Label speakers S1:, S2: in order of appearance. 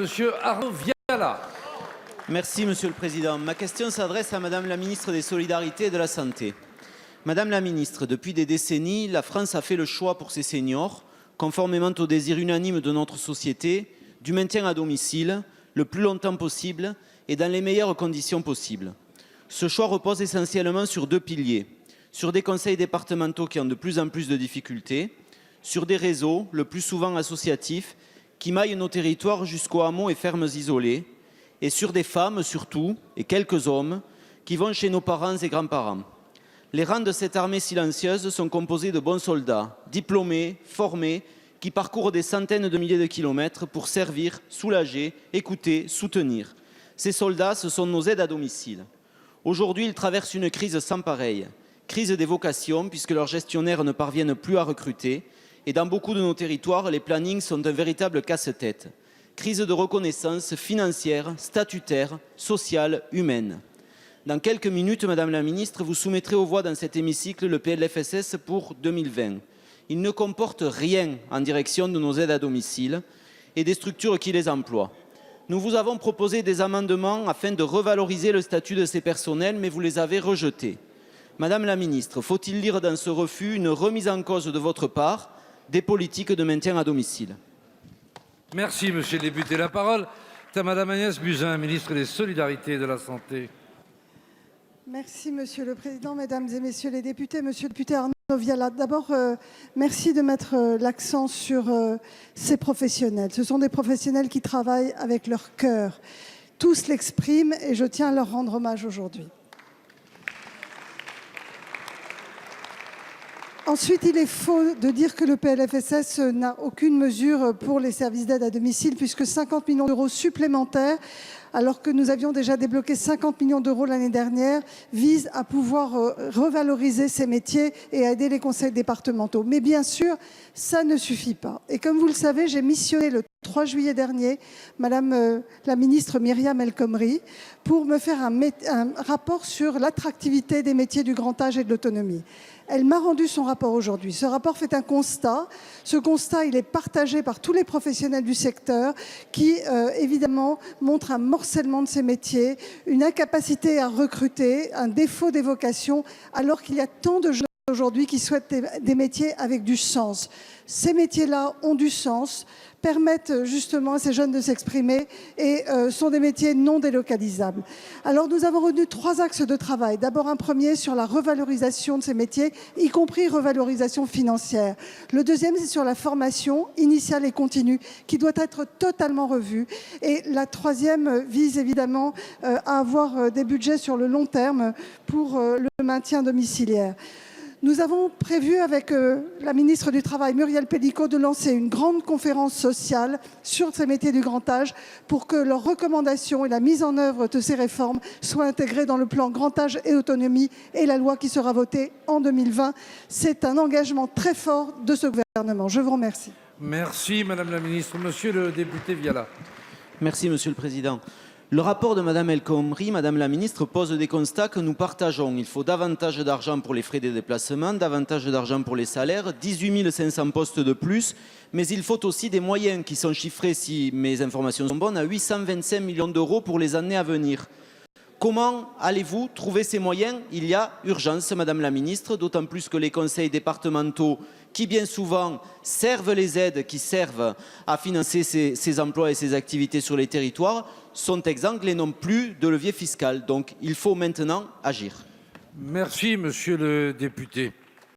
S1: Monsieur Arnaud Viala.
S2: Merci Monsieur le Président. Ma question s'adresse à Madame la Ministre des Solidarités et de la Santé. Madame la Ministre, depuis des décennies, la France a fait le choix pour ses seniors, conformément au désir unanime de notre société, du maintien à domicile le plus longtemps possible et dans les meilleures conditions possibles. Ce choix repose essentiellement sur deux piliers, sur des conseils départementaux qui ont de plus en plus de difficultés, sur des réseaux, le plus souvent associatifs, qui maillent nos territoires jusqu'aux hameaux et fermes isolées, et sur des femmes surtout, et quelques hommes, qui vont chez nos parents et grands-parents. Les rangs de cette armée silencieuse sont composés de bons soldats, diplômés, formés, qui parcourent des centaines de milliers de kilomètres pour servir, soulager, écouter, soutenir. Ces soldats, ce sont nos aides à domicile. Aujourd'hui, ils traversent une crise sans pareille. Crise des vocations, puisque leurs gestionnaires ne parviennent plus à recruter. Et dans beaucoup de nos territoires, les plannings sont un véritable casse-tête. Crise de reconnaissance financière, statutaire, sociale, humaine. Dans quelques minutes, Madame la Ministre, vous soumettrez aux voix dans cet hémicycle le PLFSS pour 2020. Il ne comporte rien en direction de nos aides à domicile et des structures qui les emploient. Nous vous avons proposé des amendements afin de revaloriser le statut de ces personnels, mais vous les avez rejetés. Madame la Ministre, faut-il lire dans ce refus une remise en cause de votre part des politiques de maintien à domicile?
S1: Merci, Monsieur le député. La parole est à Madame Agnès Buzyn, ministre des Solidarités et de la Santé.
S3: Merci, Monsieur le Président, Mesdames et Messieurs les députés. Monsieur le député Arnaud Viala, d'abord, merci de mettre l'accent sur ces professionnels. Ce sont des professionnels qui travaillent avec leur cœur. Tous l'expriment et je tiens à leur rendre hommage aujourd'hui. Ensuite, il est faux de dire que le PLFSS n'a aucune mesure pour les services d'aide à domicile, puisque 50 millions d'euros supplémentaires, alors que nous avions déjà débloqué 50 millions d'euros l'année dernière, visent à pouvoir revaloriser ces métiers et à aider les conseils départementaux. Mais bien sûr, ça ne suffit pas. Et comme vous le savez, j'ai missionné le 3 juillet dernier Madame la ministre Myriam El Khomri pour me faire un rapport sur l'attractivité des métiers du grand âge et de l'autonomie. Elle m'a rendu son rapport aujourd'hui. Ce rapport fait un constat. Ce constat, il est partagé par tous les professionnels du secteur qui, évidemment, montrent un morcellement de ces métiers, une incapacité à recruter, un défaut d'évocation, alors qu'il y a tant de jeunes aujourd'hui qui souhaitent des métiers avec du sens. Ces métiers-là ont du sens, permettent justement à ces jeunes de s'exprimer et sont des métiers non délocalisables. Alors nous avons retenu 3 axes de travail. D'abord un premier sur la revalorisation de ces métiers, y compris revalorisation financière. Le deuxième, c'est sur la formation initiale et continue qui doit être totalement revue. Et la troisième vise évidemment à avoir des budgets sur le long terme pour le maintien domiciliaire. Nous avons prévu avec la ministre du Travail, Muriel Pénicaud, de lancer une grande conférence sociale sur ces métiers du grand âge pour que leurs recommandations et la mise en œuvre de ces réformes soient intégrées dans le plan grand âge et autonomie et la loi qui sera votée en 2020. C'est un engagement très fort de ce gouvernement. Je vous remercie.
S1: Merci, Madame la Ministre. Monsieur le député Viala.
S2: Merci, Monsieur le Président. Le rapport de Madame El Khomri, Madame la Ministre, pose des constats que nous partageons. Il faut davantage d'argent pour les frais de déplacement, davantage d'argent pour les salaires, 18 500 postes de plus, mais il faut aussi des moyens qui sont chiffrés, si mes informations sont bonnes, à 825 millions d'euros pour les années à venir. Comment allez-vous trouver ces moyens? Il y a urgence, Madame la Ministre, d'autant plus que les conseils départementaux, qui bien souvent servent les aides, qui servent à financer ces emplois et ces activités sur les territoires, sont exsangues et n'ont plus de levier fiscal. Donc il faut maintenant agir.
S1: Merci, Monsieur le député.